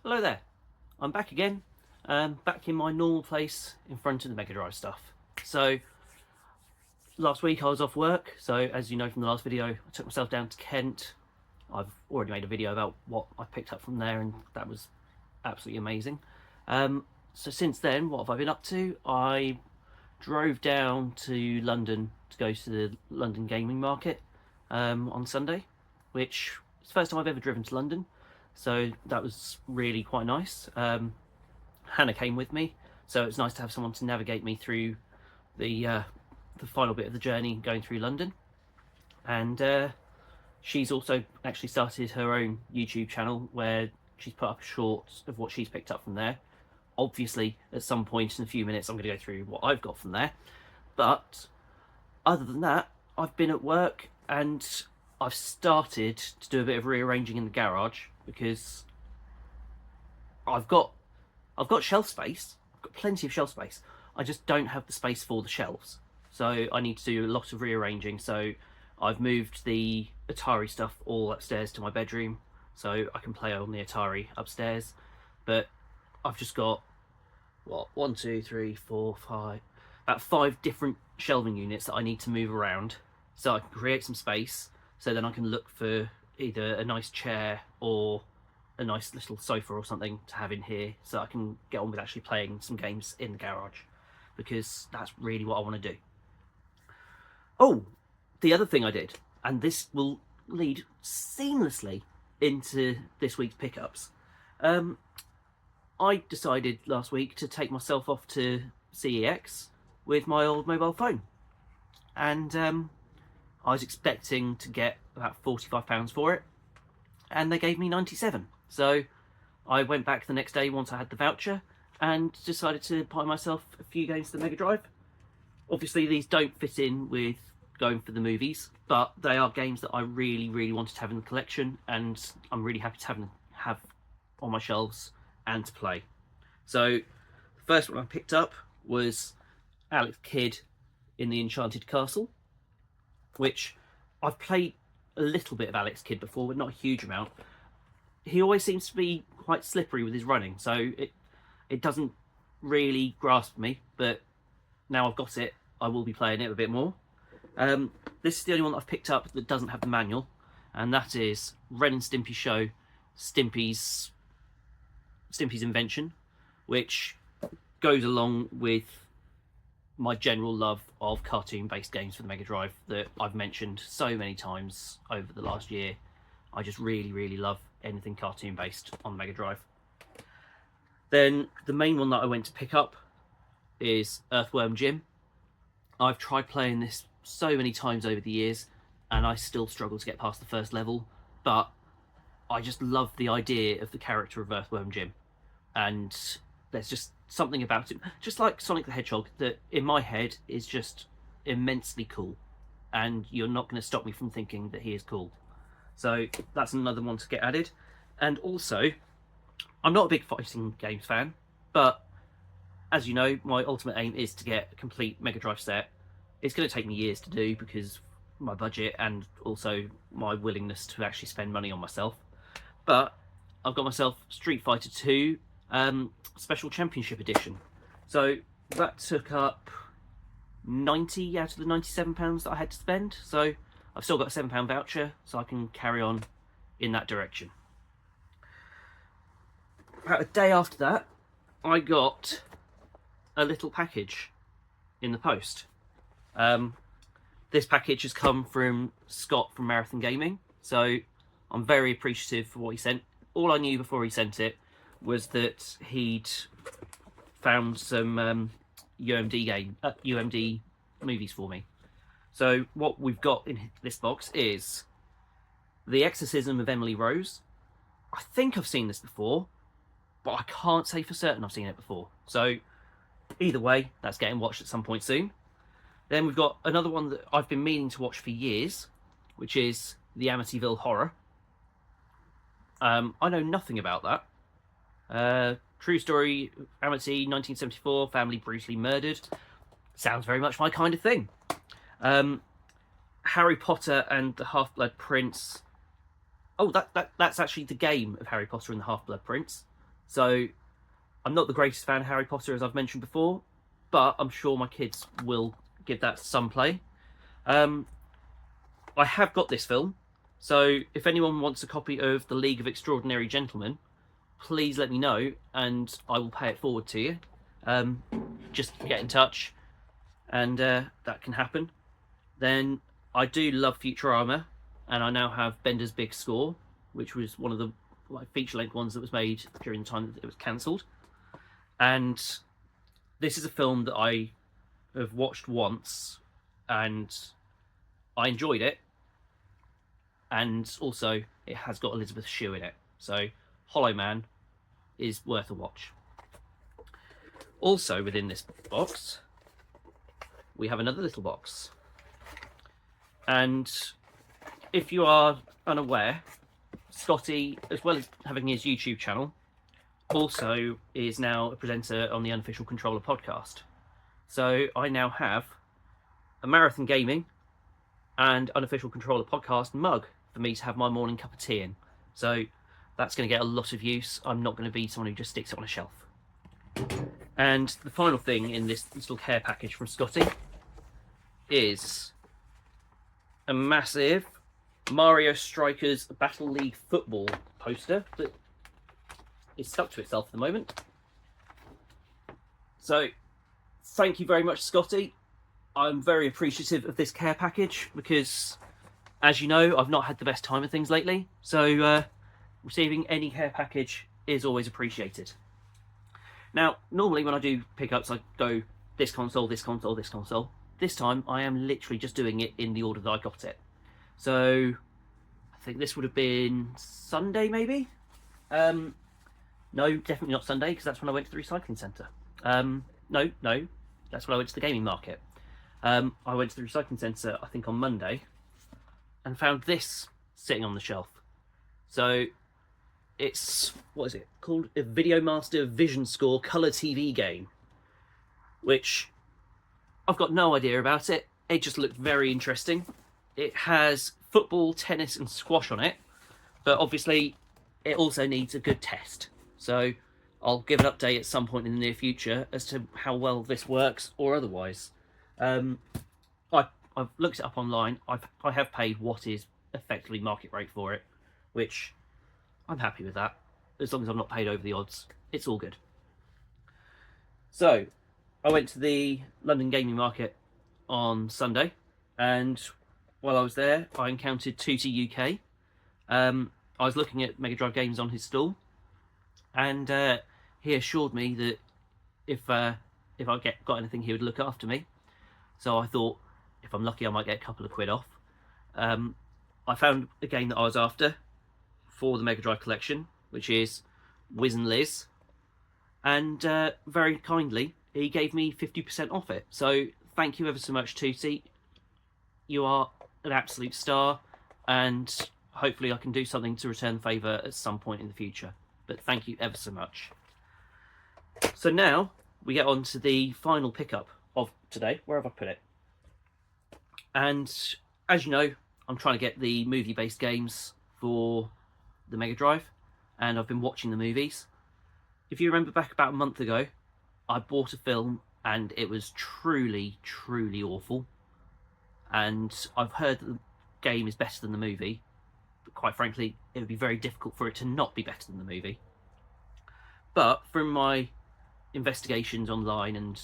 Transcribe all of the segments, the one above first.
Hello there, I'm back again, back in my normal place in front of the Mega Drive stuff. So, last week I was off work, so as you know from the last video, I took myself down to Kent. I've already made a video about what I picked up from there, and that was absolutely amazing. So since then, what have I been up to? I drove down to London to go to the London Gaming Market on Sunday, which is the first time I've ever driven to London. So that was really quite nice. Hannah came with me, so it's nice to have someone to navigate me through the final bit of the journey going through London. And she's also actually started her own YouTube channel where she's put up shorts of what she's picked up from there. Obviously, at some point in a few minutes, I'm going to go through what I've got from there. But other than that, I've been at work and I've started to do a bit of rearranging in the garage because I've got shelf space. I've got plenty of shelf space. I just don't have the space for the shelves. So I need to do a lot of rearranging. So I've moved the Atari stuff all upstairs to my bedroom so I can play on the Atari upstairs. But I've just got, what, 1, 2, 3, 4, 5, about 5 different shelving units that I need to move around so I can create some space, so then I can look for either a nice chair or a nice little sofa or something to have in here so I can get on with actually playing some games in the garage, because that's really what I want to do. Oh, the other thing I did, and this will lead seamlessly into this week's pickups. I decided last week to take myself off to CEX with my old mobile phone, and I was expecting to get about £45 for it, and they gave me 97. So I went back the next day once I had the voucher and decided to buy myself a few games to the Mega Drive. Obviously these don't fit in with going for the movies, but they are games that I really wanted to have in the collection, and I'm really happy to have on my shelves and to play. So the first one I picked up was Alex Kidd in the Enchanted Castle, which I've played a little bit of Alex Kidd before, but not a huge amount. He always seems to be quite slippery with his running, so it doesn't really grasp me, but now I've got it, I will be playing it a bit more. This is the only one that I've picked up that doesn't have the manual, and that is Ren and Stimpy Show, Stimpy's Invention, which goes along with my general love of cartoon-based games for the Mega Drive that I've mentioned so many times over the last year. I just really love anything cartoon-based on the Mega Drive. Then the main one that I went to pick up is Earthworm Jim. I've tried playing this so many times over the years, and I still struggle to get past the first level, but I just love the idea of the character of Earthworm Jim, and there's just something about it, just like Sonic the Hedgehog, that in my head is just immensely cool, and you're not going to stop me from thinking that he is cool. So that's another one to get added. And also, I'm not a big fighting games fan, but as you know, my ultimate aim is to get a complete Mega Drive set. It's going to take me years to do because my budget and also my willingness to actually spend money on myself. But I've got myself Street Fighter 2 Special Championship Edition. So that took up 90 out of the £97 that I had to spend. So I've still got a £7 voucher, so I can carry on in that direction. About a day after that, I got a little package in the post. This package has come from Scott from Marathon Gaming, so I'm very appreciative for what he sent. All I knew before he sent it was that he'd found some UMD movies for me. So what we've got in this box is The Exorcism of Emily Rose. I think I've seen this before, but I can't say for certain I've seen it before. So either way, that's getting watched at some point soon. Then we've got another one that I've been meaning to watch for years, which is The Amityville Horror. I know nothing about that. True story, Amity, 1974, family brutally murdered. Sounds very much my kind of thing. Harry Potter and the Half-Blood Prince. Oh, that's actually the game of Harry Potter and the Half-Blood Prince. So I'm not the greatest fan of Harry Potter, as I've mentioned before, but I'm sure my kids will give that some play. I have got this film, so if anyone wants a copy of The League of Extraordinary Gentlemen, please let me know and I will pay it forward to you. Just get in touch and that can happen. Then I do love Futurama, and I now have Bender's Big Score, which was one of the feature-length ones that was made during the time that it was cancelled. And this is a film that I have watched once and I enjoyed it, and also it has got Elizabeth Shue in it, so Hollow Man is worth a watch. Also within this box we have another little box, and if you are unaware, Scotty, as well as having his YouTube channel, also is now a presenter on the Unofficial Controller podcast. So I now have a Marathon Gaming and Unofficial Controller podcast mug for me to have my morning cup of tea in. So that's going to get a lot of use. I'm not going to be someone who just sticks it on a shelf. And the final thing in this little care package from Scotty is a massive Mario Strikers Battle League football poster that is stuck to itself at the moment. So thank you very much, Scotty. I'm very appreciative of this care package because, as you know, I've not had the best time of things lately. So receiving any care package is always appreciated. Now, normally when I do pickups, I go this console, this console, this console. This time I am literally just doing it in the order that I got it. So I think this would have been Sunday, maybe? No, definitely not Sunday, because that's when I went to the recycling centre. No, that's when I went to the gaming market. I went to the recycling centre, I think, on Monday, and found this sitting on the shelf. So it's, what is it called? A VideoMaster Vision Score colour TV game, which I've got no idea about it. It just looked very interesting. It has football, tennis and squash on it, but obviously it also needs a good test. So I'll give an update at some point in the near future as to how well this works or otherwise. I've looked it up online. I have paid what is effectively market rate for it, which I'm happy with that. As long as I'm not paid over the odds, it's all good. So I went to the London Gaming Market on Sunday, and while I was there, I encountered Tooty UK. I was looking at Mega Drive games on his stall, and he assured me that if I got anything, he would look after me. So I thought, if I'm lucky, I might get a couple of quid off. I found a game that I was after for the Mega Drive collection, which is Wiz and Liz, and very kindly, he gave me 50% off it. So thank you ever so much, Tooty. You are an absolute star, and hopefully I can do something to return the favour at some point in the future. But thank you ever so much. So now we get on to the final pickup of today. Where have I put it? And as you know, I'm trying to get the movie-based games for the Mega Drive, and I've been watching the movies. If you remember back about a month ago, I bought a film and it was truly, truly awful. And I've heard that the game is better than the movie, but quite frankly, it would be very difficult for it to not be better than the movie. But from my investigations online and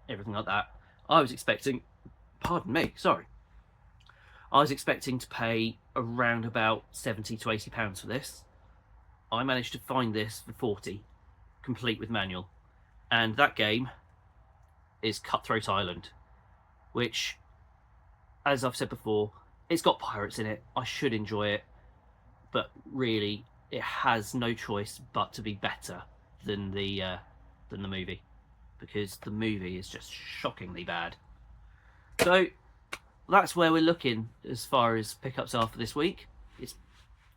everything like that, I was expecting, pardon me, sorry, I was expecting to pay around about £70 to £80 for this. I managed to find this for 40, complete with manual. And that game is Cutthroat Island, which, as I've said before, it's got pirates in it. I should enjoy it, but really, it has no choice but to be better than the movie, because the movie is just shockingly bad. So that's where we're looking as far as pickups are for this week. It's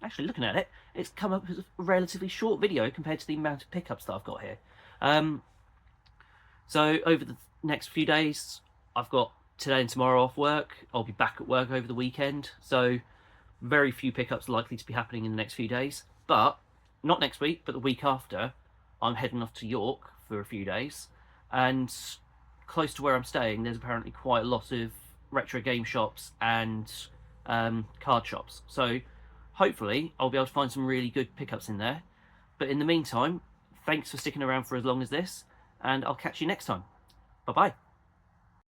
actually, looking at it, it's come up as a relatively short video compared to the amount of pickups that I've got here. So over the next few days, I've got today and tomorrow off work. I'll be back at work over the weekend, so very few pickups likely to be happening in the next few days. But not next week, but the week after, I'm heading off to York for a few days, and close to where I'm staying, there's apparently quite a lot of retro game shops and card shops. So hopefully I'll be able to find some really good pickups in there. But in the meantime, thanks for sticking around for as long as this, and I'll catch you next time. Bye bye.